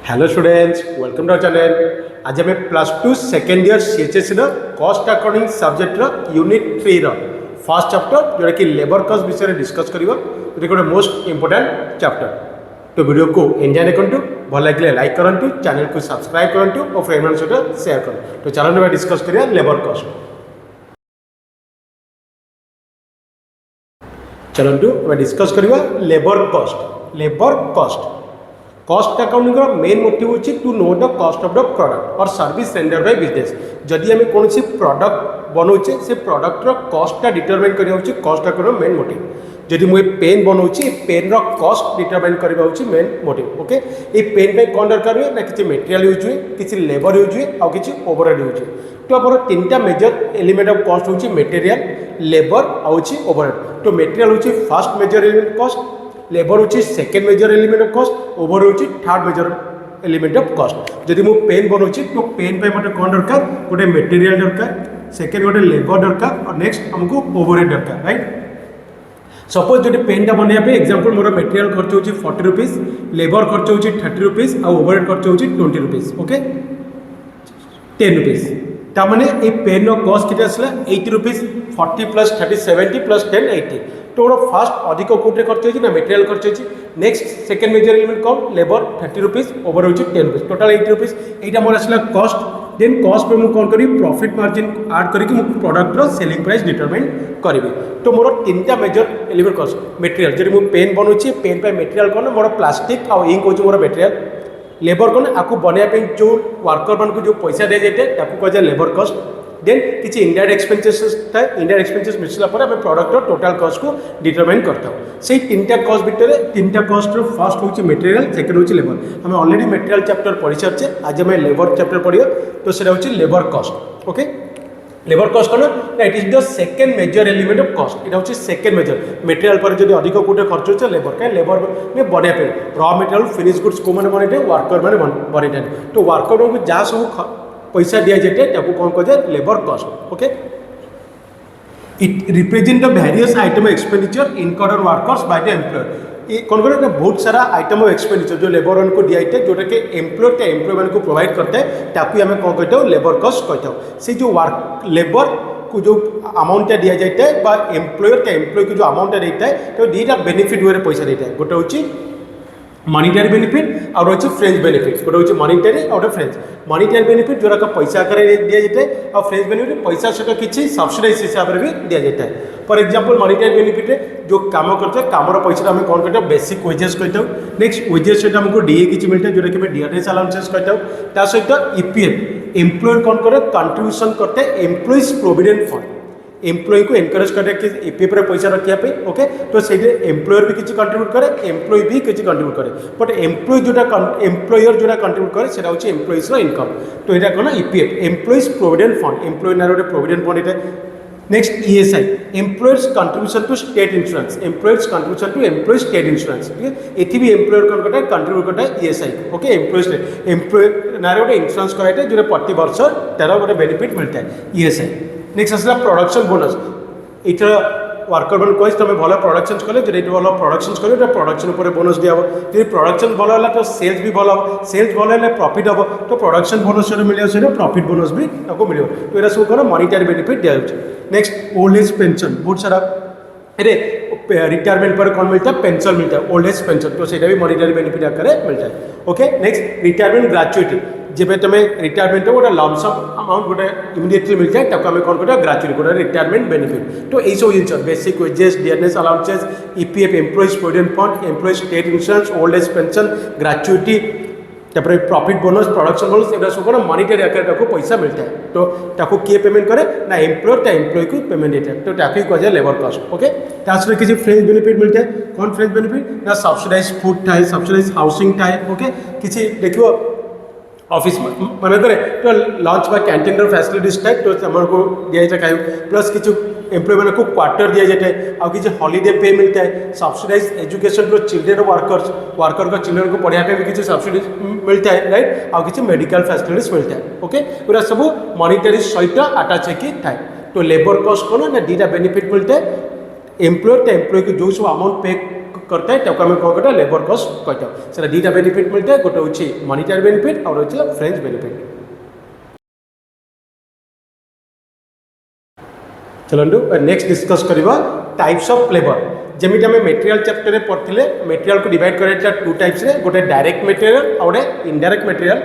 Hello students, welcome to our channel. आज आम +2 second year CHSE cost accounting subject unit 3 first chapter जोटा कि labour cost विषय में डिस्कस करिवो, जो गोटे मोस्ट इंपोर्टेंट चैप्टर। तो वीडियो को एंजॉय करंतु, भल लगे लाइक करंतु, चैनल को सब्सक्राइब करंतु और फ्रेंड मान सहित शेयर करंतु। तो चलो डिस्कस करिया लेबर कॉस्ट। चलतु डिस्कस करिया labour cost. Labour cost cost accounting main motive होची to know the cost of the product or service render by business. जदि आम कौन सी प्रोडक्ट बनाऊे से प्रोडक्टर कॉस्टा डिटरमाइन करवा कॉस्ट अकाउंट मेन मोटिव। जदि मुझे पेन बनाऊे पेन कॉस्ट डिटरमाइन करवा मेन मोटिव। ओके, ये पेन पे कौन दरकार हुए ना किसी मटेरियल यूज हुए, किसी लेबर यूज हुए और किसी ओवरहेड यूज हुए। तो आम तीन टा मेजर एलिमेंट ऑफ कॉस्ट होची मटेरियल, लेबर और ओवरहेड। तो मटेरियल होची first major element cost, labour होची second major element of cost, overhead होची third major element of cost. जदि मु पेन बनाऊे तो पेन पे मते कौन दरकार, गोटे मटेरियल दरकार, सेकेंड गोटे लेबर दरकार और नेक्स्ट हमको ओवरहेड दरकार, राइट। सपोज जो पेन टा बनवाई एग्जांपल मोर मटेरियल खर्च होची 40 रुपीज, लेबर खर्च होची 30 रुपीज और ओवरहेड खर्च होची 20 रुपीज। Okay, 10 rupees. तामाने ये पेन रो कॉस्ट कितना आसला 80 रुपीज। 40 plus 30 70 plus 10 80। तो फर्स्ट अधिक कोटे खर्च होची ना मटेरियल खर्च होची। नेक्स्ट सेकेंड मेजर एलिमेंट कौन, लेबर 30 रुपीज, ओवर होची 10 रुपीज, टोटल 80 रुपीज। एटा मोर आसला कॉस्ट। देन कॉस्ट पे मु कौन करी प्रॉफिट मार्जिन ऐड करके मु प्रोडक्ट रो सेलिंग प्राइस डिटरमाइन करिवि। तो मोर तीनटा मेजर एलिमेंट कॉस्ट मटेरियल। जदि मु पेन बनौछि पेन पे मटेरियल कोन मोर प्लास्टिक और इंक होची मोर मटेरियल। लेबर कोन आकु बनया पे जो वर्कर मान को जो पैसा दे जाते ताकू कह जाए लेबर कॉस्ट। देन किसी इंडायरेक्ट एक्सपेंसेस था, इंडायरेक्ट एक्सपेंसेस मिसला पर आम प्रोडक्टर टोटाल कॉस्ट को डिटरमाइन करता हूँ। से तीनटा कॉस्ट भितर तीनटा कॉस्ट फर्स्ट होची मटेरियल, सेकेंड होची लेबर। आम ऑलरेडी मटेरियल चैप्टर पढ़ी सारे, आज आम लेबर चैप्टर पढ़िया। तो सेटा होची labour cost. Okay, labour cost कौन ना it is the second major element of cost. इटा होची सेकेंड मेजर। मटेरियल पर जब अधिक कोटे खर्च होचे लेबर कहीं लेबर में बनया पे रॉ मटेरियल फिनिश गुड्स को मैंने बनते वर्कर मैंने बनते। तो वर्कर को जहाँ सब पैसा दिया जाए ताकू कौन कह जाए labour cost. Okay, it represent the various item expenditure incurred on workers by the employer. ये कौन कर बहुत सारा आइटम ऑफ एक्सपेंडिचर जो लेबर मान को दिया जाए जोटा कि एम्प्लॉय मान को प्रोवाइड करता है ताकू आम कौन कहता हूँ लेबर कॉस्ट कहता हूँ। से जो वर्क लेबर को जो अमाउंटा दिया जाता है एम्प्लॉयर एम्प्लॉय को जो अमाउंटा देता है तो दीटा बेनिफिट वे पैसा देता है। गोटे हूँ मॉनिटरी बेनिफिट और अच्छे फ्रेंच बेनिफिट। गोटे हूँ मॉनिटरी और फ्रेंच। मॉनिटरी बेनिफिट जोड़ा पैसा आकार दिया जाता है और फ्रेंच बेनिफिट पैसा सहित किसी सब्सिडाइज हिसाब से भी दिया जाता है। फॉर एग्जांपल मॉनिटरी बेनिफिट जो काम करते हैं काम पैसा आम कौन कहते हैं बेसिक वेजेस कहते हैं। नेक्स्ट वेजेस सहित हमको डीए किसी मिलता है जोटा कि डियरनेस अलाउंसेस कहते हैं। ता सहित ईपीएफ एम्प्लॉयर कौन करे कंट्रीब्यूशन करते हैं एम्प्लॉइज प्रोविडेंट फंड। एम्प्लॉय को एनकरेज करे कि ईपीएफ पैसा रखापी। ओके, तो से एम्प्लॉयर भी किसी कंट्रीब्यूट करे, एम्प्लॉय भी किसी कंट्रीब्यूट करे। बट एम्प्लॉय जोटा एम्प्लॉयर जोटा कंट्रीब्यूट करे सेटा होची एम्प्लॉइज इनकम। तो यहाँ कौन EPF employees provident fund. Employ ना गोटे प्रोविडेंट फंड ये। Next ESI employers contribution to state insurance. Employers contribution to employ state insurance. ठीक है, ये भी एम्प्लॉयर कौन करता है कंट्रीब्यूट करता है ईएसआई। ओके, एम्प्लॉय ना गोटे इंश्योरेंस कराए जो प्रति वर्ष तार गोटे बेनिफिट मिलता है ईएसआई। नेक्स्ट आसला प्रोडक्शन बोनस। इथर वर्कर मान कह तुम भल प्रोडक्शन कले जो भल प्रोडक्शन कले प्रोडक्शन उपर बोनस दिया। जो प्रोडक्शन भल है तो सेल्स भी भल हम, सेल्स भल है प्रॉफिट हम तो प्रोडक्शन बोनस जो मिले से प्रॉफिट बोनस भी आपको मिले। तो यहाँ सब कौन मॉनिटरी बेनिफिट दिया। नेक्स्ट ओल्ड एज पेंशन बहुत सारा अरे रिटायरमेंट पर कौन मिलता है पेंशन मिलता है ओल्ड एज पेंशन। तो सेटा भी मॉनिटरी बेनिफिट आकार मिलता है। ओके, नेक्स्ट रिटायरमेंट ग्रेचुइटी जब तुम रिटायरमेंट गोटे लमसम अमाउंट गोटे इमिडिएटली मिलता है ताको आम कौन कहते ग्रेचुइटी गोटे रिटायरमेंट बेनिफिट। तो यही सब जिन basic wages dearness allowances EPF employees provident fund employees state insurance old age pension gratuity तापर प्रॉफिट बोनस प्रोडक्शन बोनस एवं सब कौन मॉनिटरी आकार पैसा मिलता है। तो ताको किए पेमेंट करे ना एम्प्लॉयर एम्प्लॉय को पेमेंट देता है। तो ताकि कह जाए लेबर कॉस्ट। ओके, ताकि किसी फ्रेंच बेनिफिट मिलता है। कौन फ्रेंच बेनिफिट ना सब्सिडाइज फूड थाए, सब्सिडाइज हाउसिंग थाए। ओके, किसी देखो ऑफिस मनकर तो लंच बा कैंटीन फैसिलिटीज टाइप तो को दिया जाए खाई प्लस किसी एम्प्लॉय मान को क्वार्टर दिया जाता है और किसी हॉलीडे पे मिलता है। Subsidised education to children workers worker को चिल्ड्रेन को पढ़ाई भी किसी सब्सिडाइज मिलता है, राइट। और किसी मेडिकल फैसिलिटीज मिलता है। ओके, पूरा सब मॉनिटरी सहित अटैच होकर थाए। तो लेबर कॉस्ट कौन ना दीटा बेनिफिट मिलता है एम्प्लॉयर एम्प्लॉय को जो सब अमाउंट पे करता है ताको आम कौन कहता लेबर कस्ट कहता है दुईटा बेनिफिट मिलता है गोटे हूँ मनीटारी बेनिफिट और हूँ फ्रेंच बेनिफिट। चलतु नेक्स्ट डिस्कस करवा टाइप्स ऑफ लेबर जमी आम मेटेरियल चैप्टर में पढ़ते मेटेरियल को डिवाइड कर टू टाइप्स गोटे डायरेक्ट मेटेरियल और गोटे इनडायरेक्ट मेटेरियल।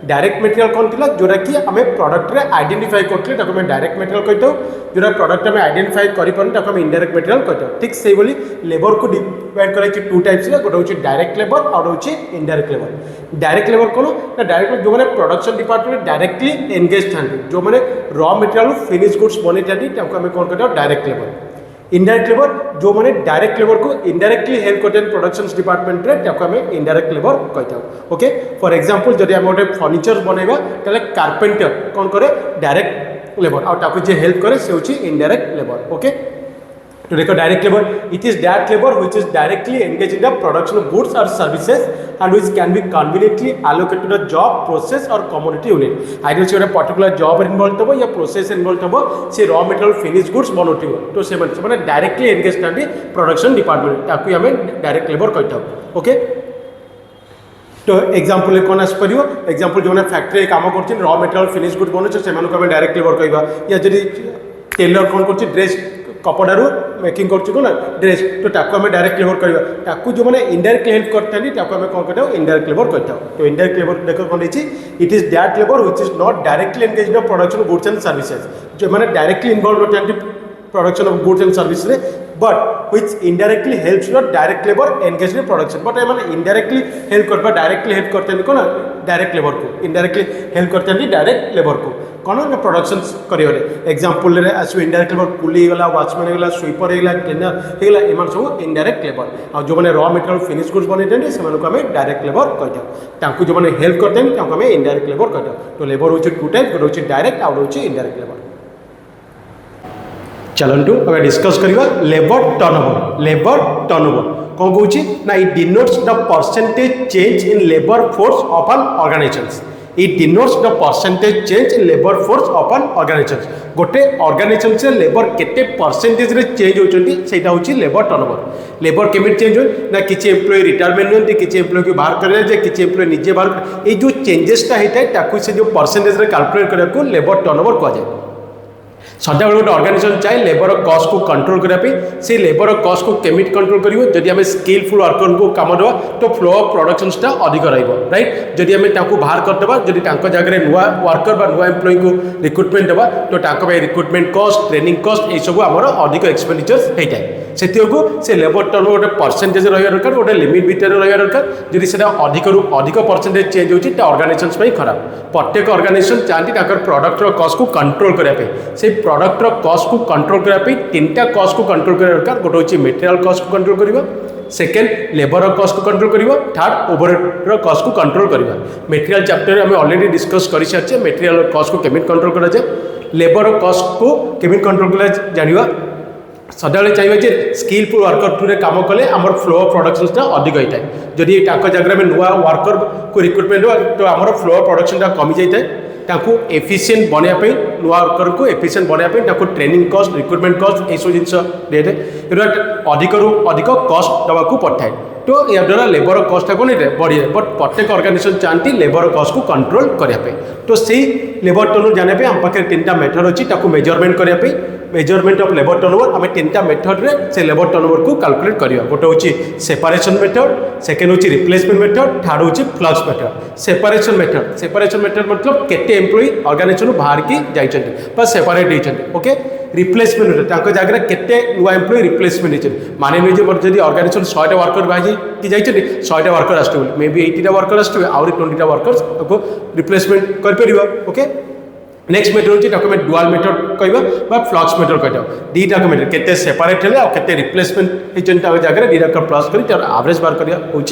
डायरेक्ट मेटेरियल कौन थी जोटा कि आम प्रडक्ट में आइडेंटिफाई करते डायरेक्ट मेटेरियल कहता जो प्रडक्ट में आइडेंटिफाई करें इनडायरेक्ट मेटेरियल कहता ठीक से ही लेबर को डिवाइड कर टू टाइप्स गोटे हूँ डायरेक्ट लेबर और हूँ इनडायरेक्ट लेबर। डायरेक्ट लेबर कौन ना डायरेक्ट जो मैंने प्रोडक्शन डिपार्टमेंट डायरेक्टली एंगेज था जो मैंने रॉ मेटेरियल फिनिश गुड्स बनी था आम कौन कहते डायरेक्ट लेबर। इनडायरेक्ट लेबर जो मैंने डायरेक्ट लेबर को इनडायरेक्टली हेल्प करते हैं प्रोडक्शन डिपार्टमेंट में इनडायरेक्ट लेबर कहता हूँ। ओके फॉर एग्जांपल जब आम गोटे फर्निचर बनवा तेल कार्पेंटर कौन करे डायरेक्ट लेबर और जे हेल्प करे से हूँ इनडायरेक्ट लेबर। ओके तो देखो direct labour it is that labour which is directly engage in the production of goods or services and which can be conveniently allocated to the job process or community unit either से गोटे particular job involve हो या process involve हो से raw material finish goods बनाउथि तो से माने directly engage थांती production department ताकू आम डायरेक्ट लेबर कहता हूँ। ओके तो एग्जांपल कौन आसपर एग्जांपल जो फैक्ट्री काम कर रॉ मटेरियल फिनिश गुड्स बनाऊँ से डायरेक्ट लेबर कहवा या जब टेलर कौन कर ड्रेस कपड़ारू मेकिंग कर ड्रेस तो ताको आम डायरेक्ट लेबर कहवा ताकू जो मैंने इनडायरेक्टली हेल्प करते हैं ताको आम कौन कहते हैं इनडायरेक्ट लेबर कहता हूँ। तो इनडायरेक्ट लेबर देखो कौन it is that labour which is not directly engage in production goods and services जो मैंने डायरेक्टली इन्वॉल्व होते हैं production of goods and services but which indirectly helps not direct labour engage in production but मैंने indirectly help कर directly help करते हैं कौन direct labour को इनडायरेक्टली हेल्प करते हैं डायरेक्ट लेबर को कौन ना प्रोडक्शन करिए एग्जांपल आसो इनडायरेक्ट लेबर कुली गला वाचमैन होगा स्वीपर होगा क्लीनर होगा एम सब इनडायरेक्ट लेबर और जो मैंने रॉ मटेरियल फिनिश गुड्स बनते से आम डायरेक्ट लेबर कहता जो मैंने हेल्प करते हैं आम इनडायरेक्ट लेबर कहता। तो लेबर हूँ टू टाइप गोटे हूँ डायरेक्ट आउ हूँ इनडायरेक्ट लेबर। चलतु आम डिस्कस करवा लेबर टर्नओवर। लेबर टर्नओवर कौन कौन ना it denotes the percentage change in labour force of an organisation. It denotes the percentage change in labour force of an organisation गोटे ऑर्गेनाइजेशन से लेबर केते percentage रे चेंज होचंती सेटा होची लेबर टर्नओवर। लेबर केमिट चेंज हो ना किछि एम्प्लॉय रिटायरमेंट होती किछि एम्प्लॉय को बाहर कर जाए किछि एम्प्लॉय निजे बाहर ए जो चेंजेसटा होता है ताकू से जो परसेंटेज रे कैलकुलेट करने को लेबर टर्नओवर कहा जाए। सदा बेले गोटे ऑर्गेनाइजेशन चाहे लेबर कॉस्ट को कंट्रोल करने से लेबर कॉस्ट को केमिट कंट्रोल करिवो जदि आम स्किलफुल वर्कर को काम देवा तो फ्लो ऑफ प्रोडक्शनटा अधिक रहिबो राइट। जदि आम ताकू बाहर करदेबा जदि तांको जगह नुआ वर्कर बा नुआ एम्प्लॉय को रिक्रुटमेंट देबा तो तांको पे रिक्रुटमेंट कॉस्ट ट्रेनिंग कॉस्ट ए सब आमर अधिक एक्सपेंडिचर होता है से लेबर टर्नओवर गोटे परसेंटेज रहा दरकार गोटे लिमिट भितर रहा दरकार जदि से अधिक परसेंटेज चेंज होती ऑर्गेनाइजेशन खराब। प्रत्येक ऑर्गेनाइजेशन चाहती प्रोडक्टर कॉस्ट को कंट्रोल करने से प्रोडक्टर कॉस्ट को कंट्रोल करने तीनटा कॉस्ट को कंट्रोल करने दरकार गोटे हूँ मेटेरियल कॉस्ट को कंट्रोल करवा सेकेंड लेबर कॉस्ट को कंट्रोल करवा थर्ड ओवरहेड कॉस्ट को कंट्रोल करवा। मेटेरियल चैप्टर में ऑलरेडी डिस्कस कर सारी मेटेरियल कॉस्ट को केमिट कंट्रोल करा जाए लेबर कॉस्ट को केमिट कंट्रोल कर जाना सदाबले चाहिए स्किलफुल वर्कर थ्रू काम कले आमर फ्लो ऑफ प्रोडक्शनटा अधिक होता है जदि जगह में नुआ वर्कर को रिक्रुटमेंट हुआ तो आमर फ्लो ऑफ प्रोडक्शनटा कमी जाए ताकू एफिशिएंट बनायापी नुआ वर्कर को एफिशिएंट बनायापी ताकू ट्रेनिंग कॉस्ट रिक्रुटमेंट कॉस्ट यू जिन दिए अधिकरू अधिक कॉस्ट दवाक पठाए तो या द्वारा लेबर कॉस्ट कौन बढ़े बट प्रत्येक ऑर्गेनाइजेशन चाहती लेबर कॉस्ट को कंट्रोल करने तो सही लेबर टर्नओवर जाने आम पाखे तीन मेथड अच्छी मेजरमेंट करने मेजरमेंट ऑफ लेबर टर्नओवर आम तीन मेथड रे से लेबर टर्नओवर को कैलकुलेट करवा गोटे हूँ सेपरेशन मेथड सेकेंड हूँ रिप्लेसमेंट मेथड थर्ड हूँ फ्लक्स मेथड। सेपरेशन मेथड मतलब केते एम्प्लॉय ऑर्गेनाइजेशन बाहर की जाइए सेपरेट होती ओके। रिप्लेसमेंट मेथड जगह केते नुआ एम्प्लॉय रिप्लेसमेंट होती माने नहीं मोर जब ऑर्गेनाइजेशन 100टा वर्कर बाहर की जाइए 100टा वर्कर आसते मे बी 80टा वर्कर आसते आउरी 20टा वर्कर्स को रिप्लेसमेंट कर ओके। नेक्स्ट मेथड हूँ डुआल मेथड कहवा फ्लक्स मेथड कहता दीटा मेथड केते सेपरेट है और केते रिप्लेसमेंट होती जगह दीटा प्लस कर एवरेज बार करवा हूँ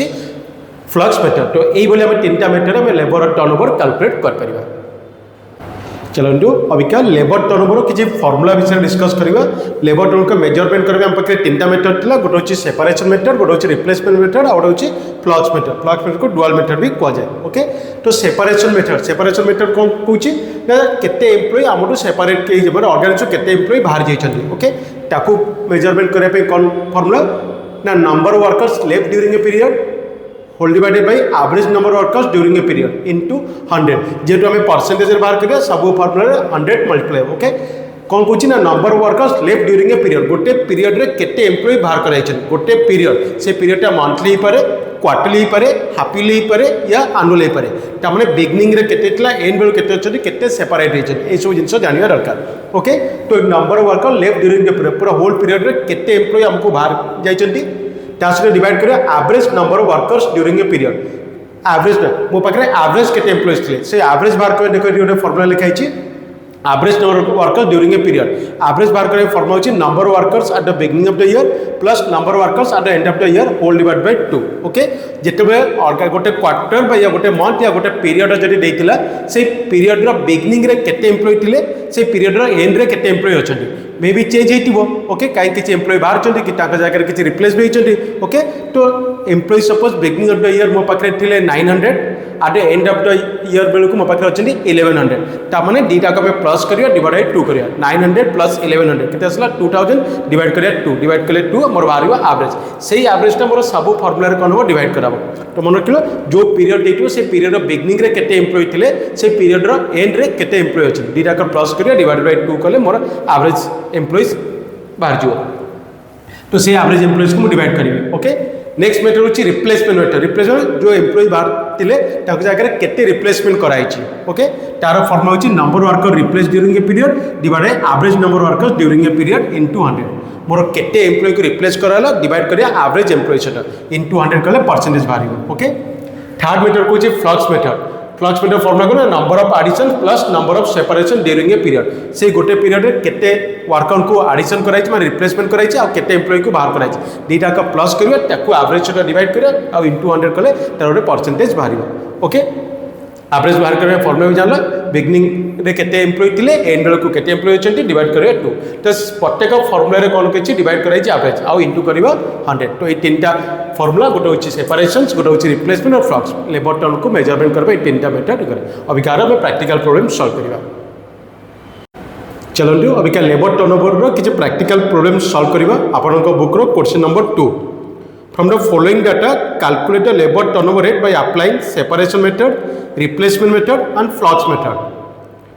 फ्लक्स मेथड। तो यही आम तीन मेथड में लेबर टर्नओवर कैलकुलेट कर। चलतु अबिका लेबर टर्नओवर किसी फॉर्मूला विषय डिस्कस करवा। लेबर टर्नओवर को मेजरमेंट करने आम पाखे तीन मेथड था गोटे हूँ सेपरेशन मेथड गोटे हूँ रिप्लेसमेंट मेथड और गोटे हूँ फ्लक्स मेथड को डुआल मेथड भी कहुए ओके। तो सेपरेशन मेथड कौन कौन ना केते एम्प्लॉय आम सेपरेट ऑर्गेनाइजेशन केते एम्प्लॉय बाहर जाइए ओके ताकू मेजरमेंट करने कौन फॉर्मूला ना number of workers left during a period whole divided by average number of workers during a period into 100 जेहेतु आम परसेंटेज बाहर करिया सब फॉर्मूला 100 मल्टीप्लाई ओके कौन कौन ना number of workers left during a period गोटे पीरियड रे केते एम्प्लॉय बाहर कराई गोटे पीरियड से पीरियडटा मंथली हो पारे क्वार्टरली हो पारे हाफिली हो पारे या आनुअल हो पारे तामाने बिगनिंग रे केते थिला एंड बेल केते अछन केते सेपरेट हेछन ए सब जिंस जानिया दरकार ओके तो number of worker left during the period पूरा होल पीरियड रे केते एम्प्लॉय हमको बाहर जाइछंती तासरे डिवाइड करिया average number of workers during a period average मो पाखरे एवरेज केते एम्प्लॉयज थिले से एवरेज बाहर कर देखो गोटे फार्मूला लिखाई छी average number of workers during a period average बाहर करने फॉर्मूला होची number of workers at the beginning of the year plus number of workers at the end of the year whole divide by 2 okay जेतेबे गोटे quarter या गोटे month या गोटे period जदि देइतिला से पीरियड रो बिगिनिंग रे केते एम्प्लॉय थिले से पीरियड रो एंड रे केते एम्प्लॉय अछंती मे बी चेंज हेतिबो ओके काई किछि एम्प्लॉय बाहर चंती कि ताका जाकर किछि रिप्लेस भी चंती ओके तो employ suppose beginning of the year मो पाखरे थिले 900 at the end of the year बेलू मो पाखे अच्छी 1100 ताने दीटा को प्लस करिया डिवाइड बाय 2 करिया 900 प्लस 1100 केते आसला 2000 डिवाइड करिया 2 डिवाइड कले 2 मोर बाहर एवरेज सेही एवरेज मोर सब फॉर्मूला रे कोन हो डिवाइड कराबो तो मन रखिलो जो पीरियड देइतो से पीरियड रो बिगिनिंग रे केते एम्प्लॉय थिले से पीरियड रो एंड रे केते एम्प्लॉय अछि दीटा को प्लस करिया डिवाइड बाय 2 कले मोर एवरेज एम्प्लॉयज बाहर जो तो से एवरेज एम्प्लॉयज को डिवाइड करिवे ओके नेक्स्ट मेथड होची रिप्लेसमेंट मेथड रिप्लेसमेंट जो एम्प्लॉय बाहर थिले ताको जाकर केते रिप्लेसमेंट कराई छी ओके तार फॉर्मूला होची number worker replace during a period divide by average number workers during a period into 100 मोर केते एम्प्लॉय को रिप्लेस कराला डिवाइड करिया एवरेज एम्प्लॉय सेटा इनटू 100 कले परसेंटेज बाहरिबो ओके थर्ड मेथड होची flux method flux method formula को number of addition plus number of separation during a period से गोटे पीरियड रे केते वर्कर को एडिशन कराई माने रिप्लेसमेंट कराई आ केते एम्प्लॉय को बाहर कराई दीटा का प्लस करिया ताको एवरेज सेटा डिवाइड करिया आ इनटू 100 कले तार गोटे परसेंटेज बाहरिबो ओके एवरेज बाहर करबे फॉर्मूला भी जानला बिगिनिंग रे केते एम्प्लॉय थिले एंड बेल को केते एम्प्लॉय अछंती डिवाइड करिया 2 तो प्रत्येक फॉर्मूला रे कोन केछि डिवाइड कराई एवरेज आ इनटू करिवा 100 तो ए तीनटा फॉर्मूला गोटे होची सेपरेशंस गोटे होची रिप्लेसमेंट और फ्लक्स लेबर टर्न को मेजरमेंट करबे ए तीनटा मेथड करे अबिकार में प्रैक्टिकल प्रॉब्लम सॉल्व करिवा चलंतु अबिका लेबर टर्नओवर रो किछि प्रैक्टिकल प्रॉब्लम सॉल्व करिवा आपन को बुक रो question number 2 From the following data, calculate the labor turnover rate by applying separation method, replacement method and flux method.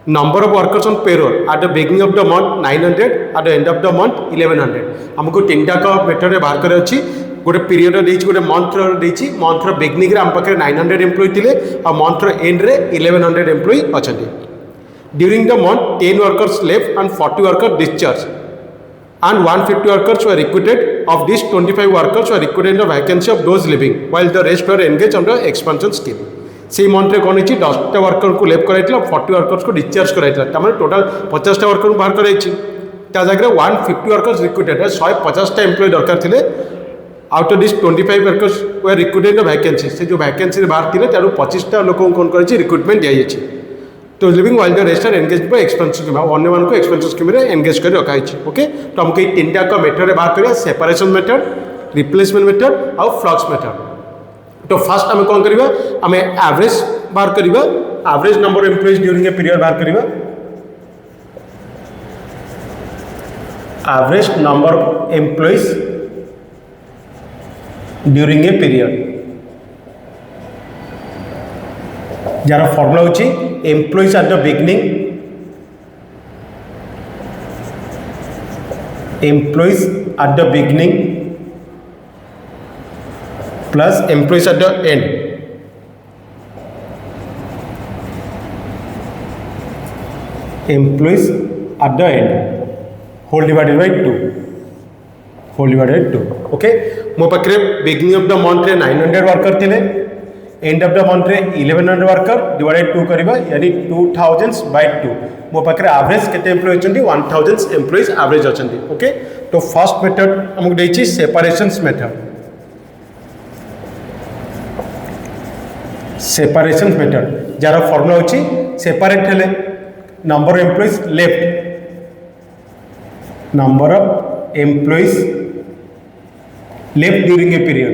Number of workers on payroll at the beginning of the month 900, at the end of the month 1100. हमको तीनटा का method बाहर करे अछि गोटे period देछि गोटे month रो देछि मंथ रो बिगिनिंग रे हम पाखे 900 एम्प्लॉय थिले आ मंथ रो एंड रे 1100 employ अछथि. During the month 10 workers left and 40 workers discharged. And 150 workers were recruited. Of these 25 workers were recruited in the vacancy of those living, while the rest were engaged under expansion scheme. से month रे कोन अछि 10टा worker को left कराइतला 40 workers को discharge कराइतला तमाने total 50टा worker को बाहर कराइछि ता जगह 150 workers recruited 150टा employ दरकार थिले out of this 25 workers were recruited in the vacancy से जो वैकेंसी बाहर थिले तारु 25टा लोक को कोन करछि रिक्रूटमेंट दिया जाइछि तो living while the rest are engage by expansion scheme अन्य मान को एक्सपेंशन स्कीम रे एंगेज कर रखा है ओके तो हमको ये तीनटा का मेथड रे बाहर करिया सेपरेशन मेथड रिप्लेसमेंट मेथड और फ्लक्स मेथड तो फर्स्ट हम कोन करबा हम एवरेज बाहर करबा average number of employees during a period बाहर करबा average number of employees during a period जार फॉर्मूला होची employees at the beginning employees at the beginning plus employees at the end employees at the end whole divided by 2 whole divided 2 okay मो पाखरे beginning of the month रे 900 worker थिले and of the month रे 1100 worker divided 2 करबा यानी 2000 bye 2 मो पाखरे average केते एम्प्लॉय अछंती 1000 एम्प्लॉइज एवरेज अछंती ओके तो फर्स्ट मेथड हमक देछि सेपरेशंस मेथड सेपरेशंस मेथड जार फार्मूला होछि सेपरेट हेले number of employees left number of employees left during a period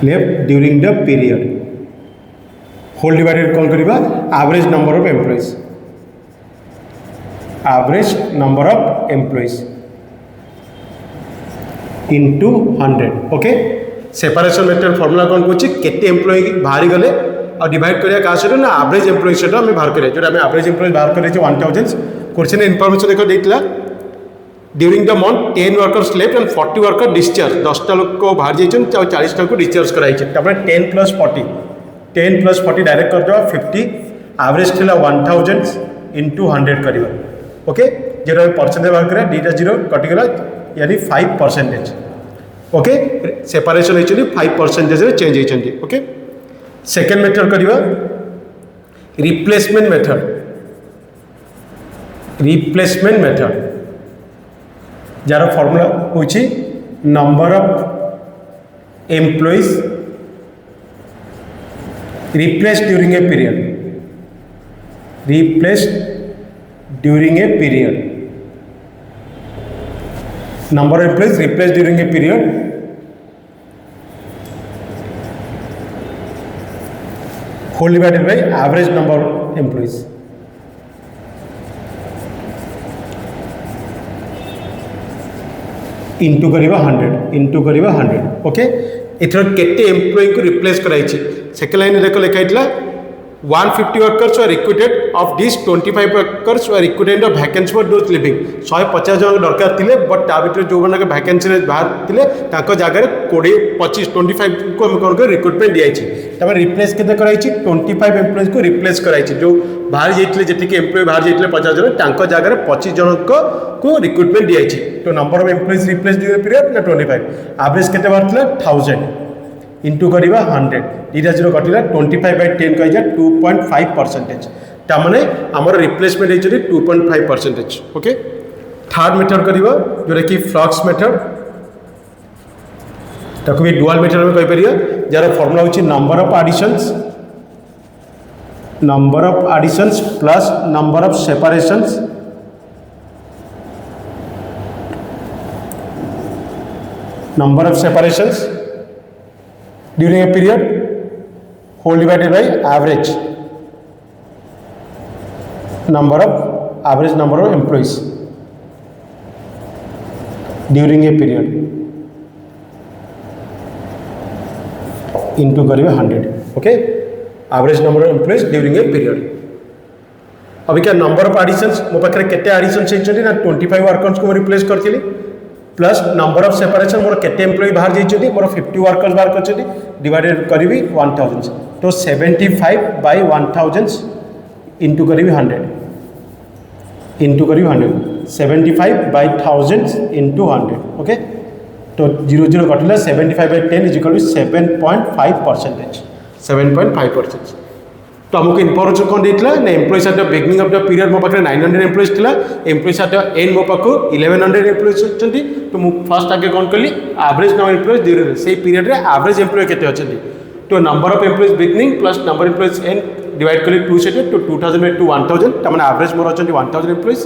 left during the period whole divided कौन करिबा average number of employees average number of employees into 100 okay separation method formula कौन कौन केते employ बाहरी गले और divide करिया का सहित ना एवरेज एम्प्लॉय सहित आम बाहर करिया जो आम एवरेज एम्प्लॉय बाहर कर 1000 क्वेश्चन इनफॉरमेशन देखो देइतला during the month 10 workers left and 40 worker discharge 10टा लोक बाहर जाइछन 40 टा को डिस्चार्ज कराइछन तापर 10 + 40 10 + 40 डायरेक्ट कर दवा 50 एवरेज थिला 1000 इंटू 100 करियो ओके जेरो परसेंटेज बाहर करिया डीटा जीरो कटि गेला यानी 5% ओके सेपरेशन होइछन 5% रे चेंज होइछन ओके सेकंड मेथड करिवा रिप्लेसमेंट मेथड जार फॉर्मूला होछि number of employees replaced during a period number of employees replaced during a period whole divided by average number of employees into करिवा 100 okay इथर केते employee को replace कराइछि second line देखो लिखा हितला 150 workers were recruited of these 25 workers were recruited of vacancy for those living 150 जन दरकार थिले बट ता भीतर जो बना के वैकेंसी रे बाहर थिले ताको जागा रे 25 को हम कोन रिक्रूटमेंट दियाइछि तबे रिप्लेस केते कराइछि 25 एम्प्लॉइज को रिप्लेस कराइछि जो बाहर जाइथिले जेति के एम्प्लॉय बाहर जाइथिले 50 जन ताको जागा रे 25 जन को रिक्रूटमेंट दियाइछि तो number of employees replace during period ना 25 एवरेज केते बाहर थिला 1000 इंटू करिवा 100 डीटा जीरो कटिला 25/10 कहि जा 2.5% तामने हमर रिप्लेसमेंट हे 2.5% ओके थर्ड मेथड करिवा जोरे कि फ्लक्स मेथड ताको भी डुअल मेथड में कहि परिया जार फार्मूला होछि number of additions plus number of separations during a period whole divided by average number of employees during a period into करिए 100 okay average number of employees during a period अभी क्या number of editions मो पाखरे केते editions हेचोनी ना 25 workers को replace करथिली plus number of separation मोर केते एम्प्लॉय बाहर जाइछथि मोर 50 वर्कर्स बाहर करछथि डिवाइडेड करिवि 1000 तो 75/1000 इंटू करिवि 100 75/1000 इंटू 100 ओके तो 00 कटिला 75/10 इज इक्वल टू 7.5% 7.5% तो हमको इनफॉरमेशन कौन देइतला ना employees at the beginning of the period मो पाखे 900 एम्प्लॉइज थिला एम्प्लॉइज एट द एंड मो पाखो 1100 एम्प्लॉइज अछंती तो मु फर्स्ट आगे कौन कली एवरेज नंबर एम्प्लॉइज ड्यूरिंग से पीरियड रे एवरेज एम्प्लॉय केते अछंती तो number of employees beginning plus number employees and divide कली 2 से तो 2000/1000 तमने एवरेज मोर अछंती 1000 एम्प्लॉइज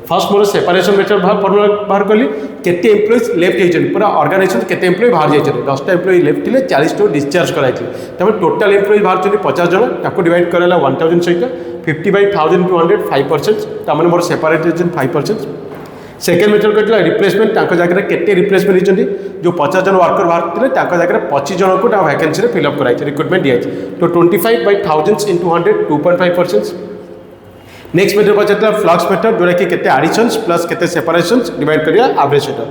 फर्स्ट मोर सेपरेशन मेथड फॉर्मूला बाहर कली केते एम्प्लॉइज लेफ्ट हेचन पूरा ऑर्गेनाइजेशन केते एम्प्लॉय बाहर जाइछन 10 टा एम्प्लॉय लेफ्ट थिले 40 टा डिस्चार्ज कराइथि तमने टोटल एम्प्लॉय बाहर चली 50 जन ताको डिवाइड करला 1000 सहित 50/1000 टू 100 5% तमने मोर सेपरेट हेचन 5% सेकेंड मेथड कटिला रिप्लेसमेंट ताको जागरे केते रिप्लेसमेंट हेचन जो 50 जन वर्कर बाहर थिले ताको जागरे 25 जन को वैकेंसी रे फिल अप कराइथि रिक्रूटमेंट दियाइथि तो 25/1000 into 100 2.5% नेक्स्ट मेथड पछता फ्लक्स मेथड जोरा कि केते एडिशंस प्लस केते सेपरेशंस डिवाइड करिया एवरेज हेटा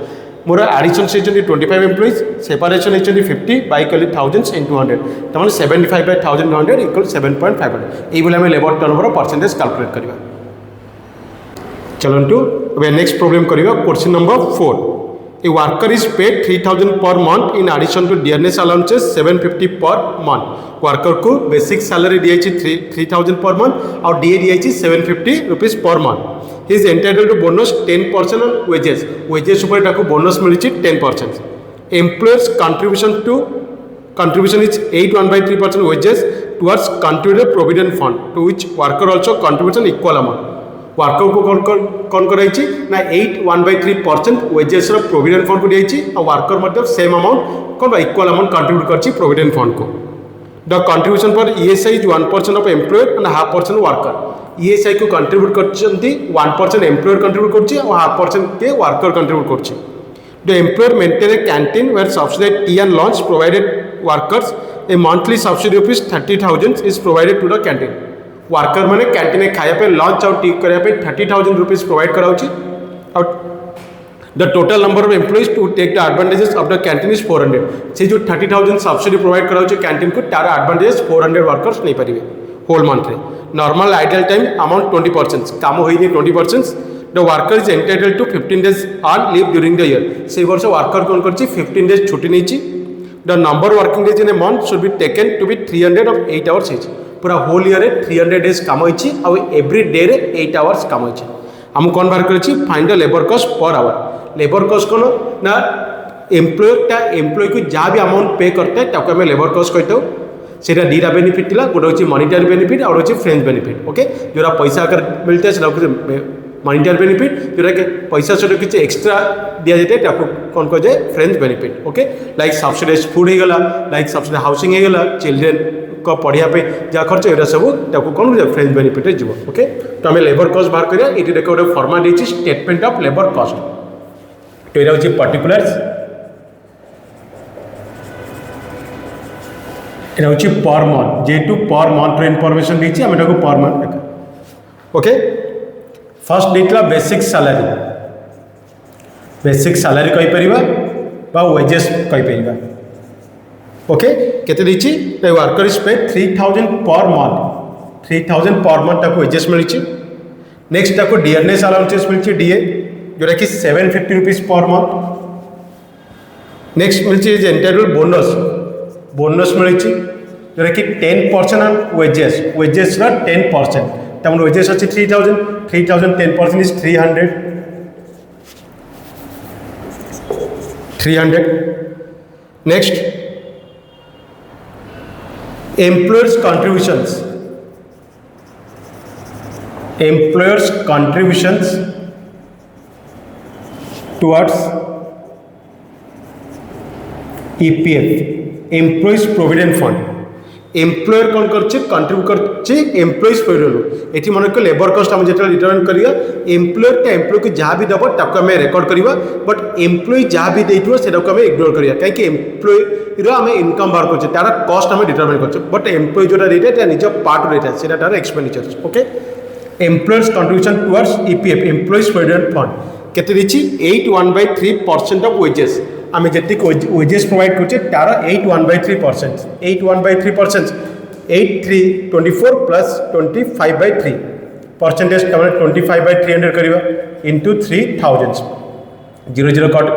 मोर एडिशंस हेचन 25 एम्प्लॉइज सेपरेशन हेचन 50 बाय कली 1000 into 100 तमन 75/1000 100 इक्वल 7.5 एई बोले हम लेबर टर्नओवर परसेंटेज कैलकुलेट करिवा चलंतु अब नेक्स्ट प्रॉब्लम करिवा question number 4 A worker is paid 3000 per month in addition to dearness allowances 750 per month. Worker को basic salary दिया 3000 per month और DA दिया 750 rupees per month. He is entitled to bonus 10% on wages. Wages ऊपर ताको bonus milli 10%. Employer's contribution is 8.1/3% wages towards contributed provident fund to which worker also contribution equal amount. Worker को कौन कराई ना 8.1/3% wages provident fund को दिया और worker मतलब सेम अमाउंट कौन इक्वल अमाउंट कंट्रीब्यूट कर प्रोविडेंट फंड को the contribution for ESI is 1% of employer and 0.5% worker ESI को कंट्रीब्यूट कर 1% एम्प्लॉयर कंट्रीब्यूट कर 0.5% के वर्कर कंट्रीब्यूट कर The employer maintain a canteen where subsidized tea and lunch provided workers. A monthly subsidy of 30,000 is provided to the canteen. Worker माने canteen खाया पे lunch और tea करया पे 30,000 रुपीज प्रोवाइड कराउची. The total number of employees to take the advantages of the canteen is 400. से जो 30,000 subsidy provide कराउची canteen को तार advantages 400 workers नहीं परिवे whole month रे. Normal ideal time amount 20%. काम होई नहीं 20%. The worker is entitled to 15 days on leave during the year. से वर्ष worker कौन करची 15 days छुट्टी नहीं. The number of working days in a month should be taken to be 300 of 8 hours each. पूरा whole year 300 days काम होइची और every day रे 8 hours काम होइची. हम कौन बार करची find the labor cost per hour. Labor cost कौन ना एम्प्लॉय को जहाँ भी अमाउंट पे करता है ताको हमें लेबर कॉस्ट कहते हो. सेटा दीटा बेनिफिट थिला गोटे होची मॉनिटरी बेनिफिट और होची फ्रेंच बेनिफिट. ओके जोरा पैसा अगर मिलता है सेटा मॉनिटरी बेनिफिट जोरा के पैसा से किसी एक्स्ट्रा दिया जाता है ताको कौन कह जाए fringe benefit. Okay like subsidize food हो गला लाइक सब्सिडाइज हाउसिंग हो गला चिल्ड्रेन को पढ़िया पे जहाँ खर्च एरा सब ताको कौन कह फ्रेंच बेनिफिट जीव. ओके तो आम लेबर कॉस्ट बाहर करिया ये देख गोटे फॉर्मा देछि स्टेटमेंट ऑफ लेबर कॉस्ट. तो ये होची पर्टिकुलर्स এটা হচ্ছে पर मंथ जेहेतु पर मंथ इनफर्मेशन देछि हम एटा को पर मंथ देखा. ओके फर्स्ट देतला बेसिक सैलरी कहि परिबा बा वेजेस कहि परिबा. ओके केते देछि द वर्कर इज पे 3000 पर मंथ 3000 पर मंथ ताको वेजेस मिलछि. नेक्स्ट ताको डियरनेस अलाउंसेस मिलछि डीए जोरा कि 750 रुपीस पर मंथ. नेक्स्ट मिलछि इज एंटाइटल्ड बोनस मिलछि जोरा कि 10% ऑन वेजेस रा 10%. तमन वेजेस अछि 3000 10% is 300. Next employers contributions towards EPF employees provident fund. Employer कौन करछे कंट्रीब्यूट करछे एम्प्लॉइज प्रोविडेंट. एठी मन को लेबर कॉस्ट हम जेटा डिटरमाइन करिया एम्प्लॉयर ता एम्प्लॉय को जहाँ भी दबो ताको हमें रिकॉर्ड करिवा बट एम्प्लॉय जहाँ भी देइथो सेटा को हमें इग्नोर करिया काहे कि एम्प्लॉय रो हमें इनकम बाहर करछे तारा कॉस्ट हमें डिटरमाइन करछे बट एम्प्लॉय जोटा रेट है निज पार्ट रेट है सेटा तारा expenditure. Okay employers contribution towards EPF employees provident fund केते दिछि 8.1/3% ऑफ वेजेस. आम जी वेजेस प्रोवाइड करें तार 8.1/3% 8.1/3% 8,324 प्लस 25/3 परसेंटेज 25/300 करवा into 3000 0 cut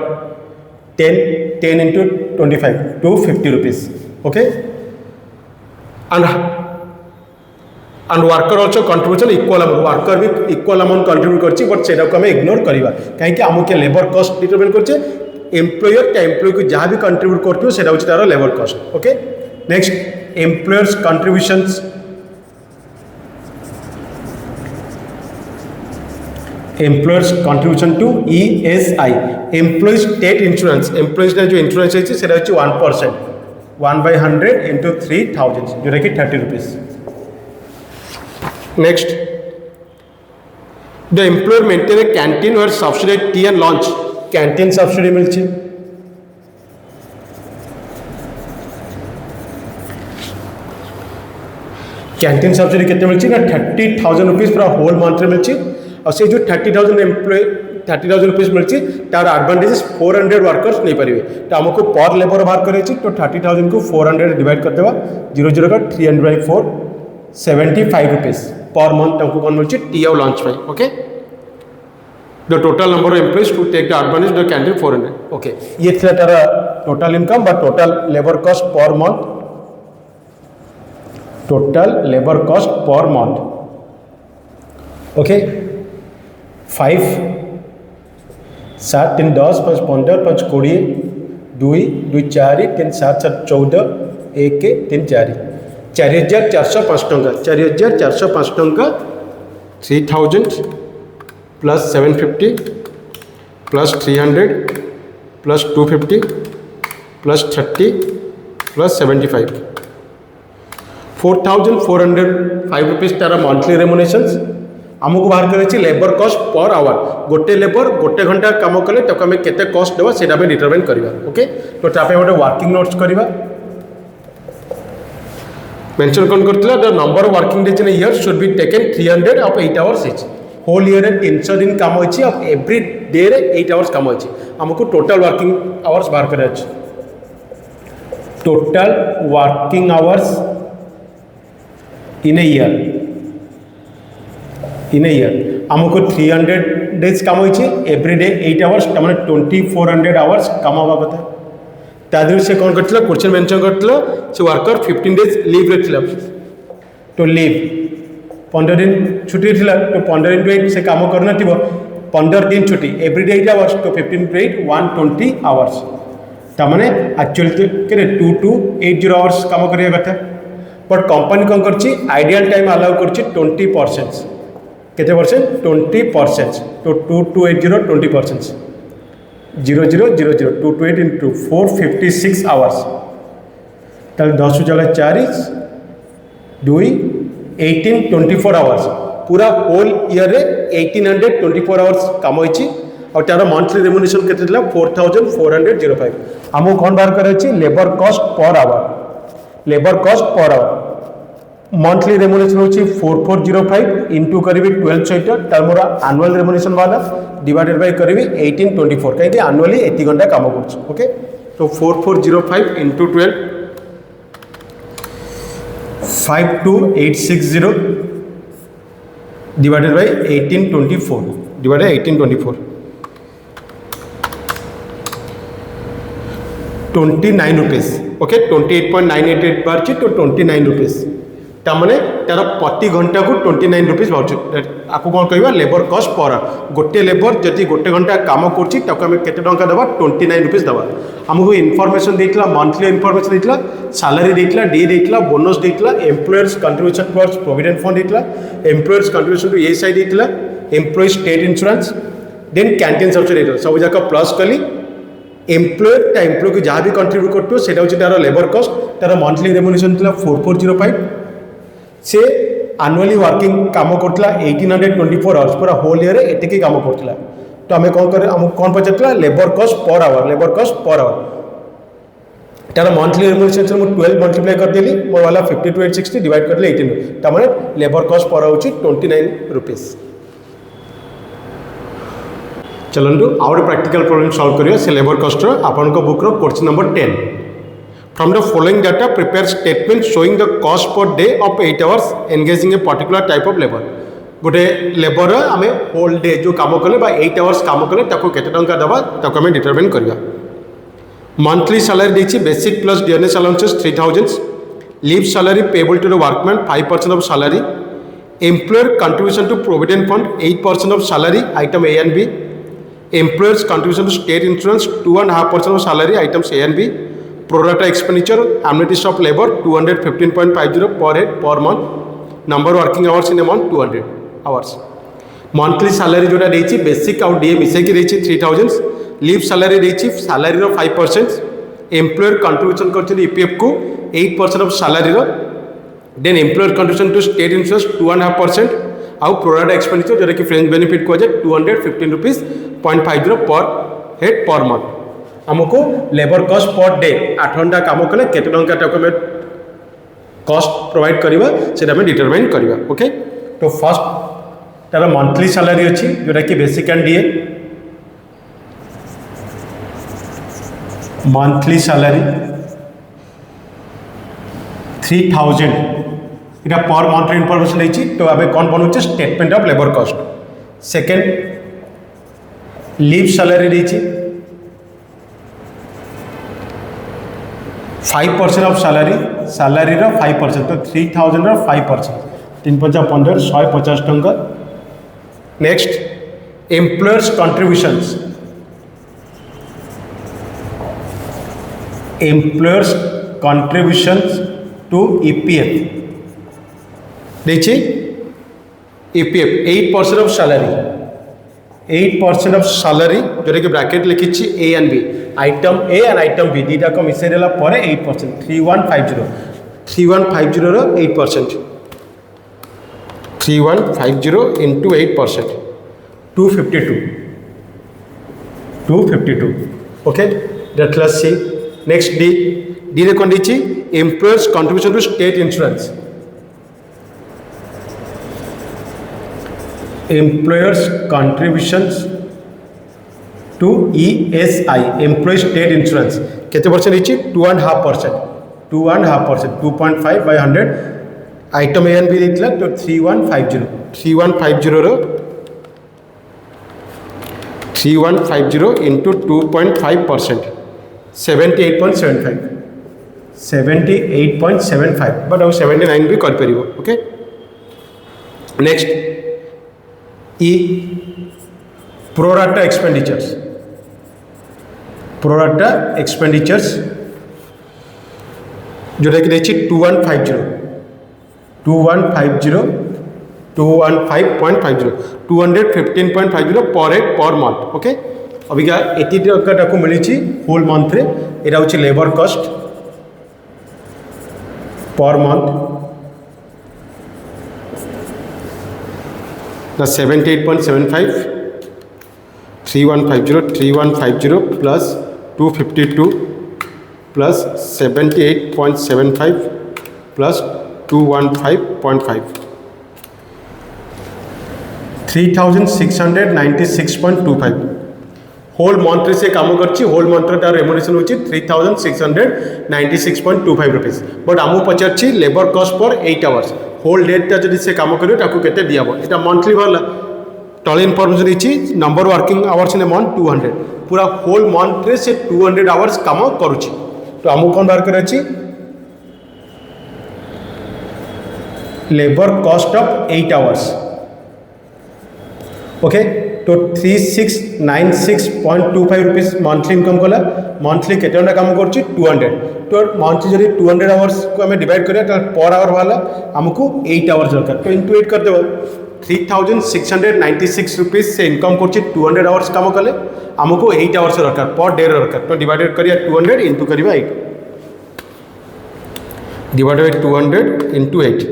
10 into 25 250 rupees. Okay and worker also contribution equal amount worker भी equal amount contribute करछि बट सेटा को हमें इग्नोर करवा कहीं कि आम के लेबर कॉस्ट डिटरमाइन करछे एम्प्लॉयर ता एम्प्लॉय को जहाँ भी कंट्रीब्यूट करथियो सेटा होछि तार labour cost. Okay next employers contributions employers contribution to ESI employ state insurance employees ने जो इंश्योरेंस है सेटा होछि 1% 1/100 इंटू 3000 जोटा कि 30 rupees. Next the employer maintain a canteen where subsidised tea and lunch canteen subsidy मिलछि. कैंटीन सब्सिडी केते मिलछि ना 30,000 रुपीज पूरा होल मंथ रे मिलछि और से जो 30,000 एम्प्लॉय 30,000 रुपीज मिलछि तार एडवांटेजेस 400 वर्कर्स नहीं परिवे. तो हमको पर लेबर बाहर करे छी तो 30,000 को 400 डिवाइड कर देबा 0 का 300/4 75 रुपीज पर मंथ हमको कौन मिलछि टी और लंच पे. Okay the total number of employees to take the advantage of the canteen 400. Okay ये थी तारा total income but total labor cost per month okay 5 7 3 10 5 15 5 20 2 2 4 3 7 7 14 1 3 4 4,405 टंका 4,405 टंका 3,000 plus 750 plus 300 plus 250 plus 30 plus 75 4,405 rupees तारा monthly remunerations आमको बाहर कर labour cost per our गोटे labour गोटे घंटा काम कले ताको आम केते कॉस्ट देवा सेटा आम डिटरमाइन करवा ओके तो तापे गोटे वर्किंग नोट्स करवा मेंशन कौन करथिला the number of working days in year should be taken 300 of 8 hours each whole year रे 300 दिन काम होछि ऑफ एवरी डे रे 8 आवर्स काम होछि हमको टोटल वर्किंग आवर्स बाहर करे अछि total working hours in a year हमको 300 डेज काम होछि एवरी डे 8 आवर्स तमाने 2400 आवर्स काम होबा कथा तादर से कौन करथिला क्वेश्चन मेंशन करथिला से वर्कर 15 डेज लीव रे थिला तो लीव 15 दिन छुट्टी थिला तो 15 into 8 से काम करना थिबो 15 दिन छुट्टी एवरी डे 8 आवर्स तो 15 into 8 120 आवर्स तमाने एक्चुअली के 2280 आवर्स काम करिया कथा बट कंपनी कौन करछि आइडियल टाइम अलाउ करछि 20% केते परसेंट 20% तो 2280 20% 0000 228 into 456 आवर्स तब 10 चला 4 2 1824 आवर्स पूरा होल ईयर रे 1824 आवर्स काम होइछि और तार मंथली रेम्युनरेशन केते दिला 4405 हमो कोन बार करे अछि labour cost per hour monthly remuneration होछि 4405 इनटू करबी 12 सहित तार मोर एनुअल रेम्युनरेशन वाला डिवाइडेड बाय करबी 1824 काहे कि एनुअली 80 घंटा काम करछ ओके तो 4405 into 12 52860 divided by 1824 divided by 1824 29 rupees okay 28.988 बारछि तो 29 rupees तामने तार प्रति घंटा को 29 रुपीज बाउच आपको कौन कहवा लेबर कॉस्ट पर गोटे लेबर जदि गोटे घंटा काम करछि ताको हम केते टंका देबा 29 रुपीज देबा हमको इनफॉरमेशन देइतला मंथली इनफॉरमेशन देइतला सैलरी देइतला डे देइतला बोनस देइतला employers contribution towards provident fund देइतला एम्प्लॉयर्स कंट्रीब्यूशन टू एसआई देइतला employee state insurance then canteen subsidy देइतला सब जाका प्लस कली एम्प्लॉयर ता एम्प्लॉय को जहां भी कंट्रीब्यूट करतो सेटा होछि तार लेबर कॉस्ट तार मंथली रेम्युनरेशन दिला 4405 से एनुअली वर्किंग काम करथिला 1824 आवर्स पूरा होल ईयर एतिकी काम करथिला तो हमें कौन करे हम कौन पचारथिला लेबर कॉस्ट पर आवर तार मंथली रेम्युनरेशन मु 12 मल्टीप्लाई कर देली मोर वाला 52860 डिवाइड कर ले 18 त माने लेबर कॉस्ट पर होछि 29 रुपीस चलंतु आउट प्रैक्टिकल प्रॉब्लम सॉल्व करियो से लेबर कॉस्ट रो आपन को बुक रो question number 10 From the following data, prepare statement showing the cost per day of 8 hours engaging a particular type of labor. गोटे labour आम होल डे जो काम कले 8 आवर्स काम कले ताको केते टंका दबा ताको आम डिटरमाइन करवा मंथली सैलरी देछि basic plus dearness allowances 3000 leave salary payable to the workman 5% of salary employer contribution to provident fund 8% of salary item A and B employers contribution to state insurance 2.5% of salary items A and B pro rata expenditure amenities of labour 215.50 per head per month number working hours in a month 200 hours monthly salary जोटा देछि basic आउ DA मिसेकी देछि 3000 leave salary देछि salary रो 5% employer contribution करछि EPF को 8% of salary रो then employer contribution to state insurance 2.5% आउ प्रोराटा एक्सपेंडिचर जोटा कि फ्रेंच बेनिफिट को जे 215 रुपीस 0.50 पर हेड पर मंथ हमको लेबर कॉस्ट पर डे 8 घंटा काम कले केते टंका टाको में कॉस्ट प्रोवाइड करबा सेटा में डिटरमाइन करबा ओके तो फर्स्ट तार मंथली सैलरी अछि जोटा कि basic and DA monthly salary 3000 इटा पर मंथ इनफॉरमेशन देछि तो अबे कोन बनउछ statement of labour cost second leave salary देछि 5% ऑफ सैलरी रो 5% तो 3000 रो 5% 350 150 टंका next employers contributions to EPF देखिए EPF 8% of salary 8% of salary जोटा कि ब्रैकेट लिखी A and B item A and item B दीटा को मिसई देला पर 8% 3150 रो 8% 3150 into 8%, 252. Okay, that let's see. Next D रे कौन the employers contribution to state insurance, employers contributions to ESI employ state insurance केते परसेंट रही 2.5%, 2.5 by 100 आइटम एन भी देता तो 3150 into 2.5%, 78.75 बट अब 79 भी कर पार. ओके नेक्स्ट ई प्रोराटा एक्सपेंडिचर्स, जोटा कि देखिए 2150 215.50 per head per month. Okay Abika 80 टका को मिली होल मंथ रे. यहाँ हूँ labour cost per month 78.75, 3150 plus 252 plus 78.75 plus 215.5, 3696.25 whole month से काम कर. होल मंथ तार रेम्युनरेशन होची 3696.25 रुपीज. बट आमको पचार लेबर कॉस्ट पर 8 आवर्स होल डेटा जब से काम कर केते दियाबो एटा मंथली भरला टल इनफॉरमेशन रही number working hours in a month 200 पूरा होल मंथ रे से 200 आवर्स काम करुची. तो आमको कौन बाहर कर labour cost of 8 hours. Okay तो 3696.25 रुपीज मंथली इनकम कला. मंथली केते घंटा काम कर 200 तो मंथली जब 200 आवर्स को आम डिवाइड करें पर आवर बाहर आमको 8 आवर्स दरकार. तो इंटू 8 करदेव 3696 रुपीज से इनकम कर 200 आवर्स काम कले आमको 8 आवर्स दरकार पर डे दरकार. तो डिवाइडेड करिया 200 इंटू करिया 8 डिवाइडेड बाय 200 इंटू 8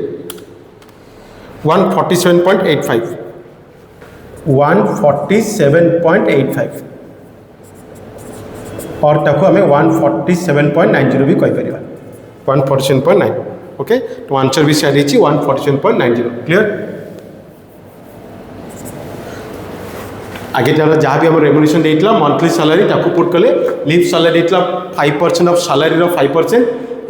147.85 और ताको हमें 147.90 भी कहीपर 147.9. ओके तो आंसर भी से 147.90. क्लियर. आगे जहाँ भी आम रेम्युनरेशन देता मंथली सैलरी ताको पुट कले लीव सैलरी देता 5% ऑफ सैलरी 5%,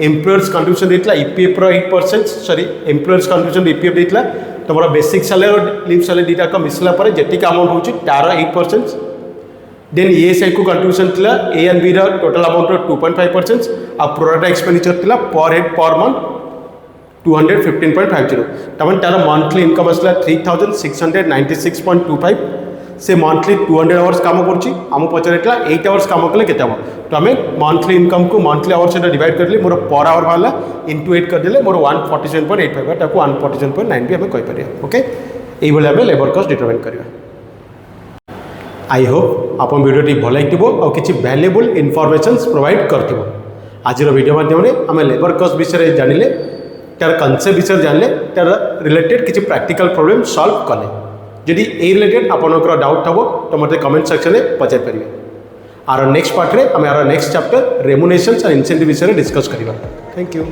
एम्प्लॉयर्स कंट्रीब्यूशन देता EPF 8%, sorry employers contribution EPF देता तो मोर बेसिक सैलरी और लीव सैलरी दुटा मिसला पर जी अमाउंट हो तार 8%. देन ESI को कंट्रीब्यूशन थिला A and B total amount 2.5% आ प्रोराटा एक्सपेंडिचर थिला पर हेड पर मंथ 215.50. तमाम तार मंथली इनकम आसला 3696.25 से मंथली 200 आवर्स काम करछि. आम पचारा 8 आवर्स काम कले केते हम तो आम मंथली इनकम को मंथली आवर्स डिवाइड करले मोर पर आवर बाहर इंटू 8 करदेले मोर 147.85 ताको 147.9 भी आम कहीपर. ओके ये आम लेबर कॉस्ट डिटरमाइन करवा. आई होप आप भिडियोटी भल लगे और किसी वैल्यूएबल इनफॉरमेशंस प्रोवाइड कर. आज वीडियो माध्यम आम लेबर कॉस्ट विषय जानिले तार कनसेप्ट विषय जानले तार रिलेटेड किसी प्रैक्टिकल प्रॉब्लम सॉल्व कले. जदि ए रिलेटेड आपनकर डाउट थबो तो मते कमेंट सेक्शन में पचार पारे. आर नेक्स्ट पार्ट रे आम आर next chapter remunerations and incentive विषय डिस्कस करिबा. Thank you.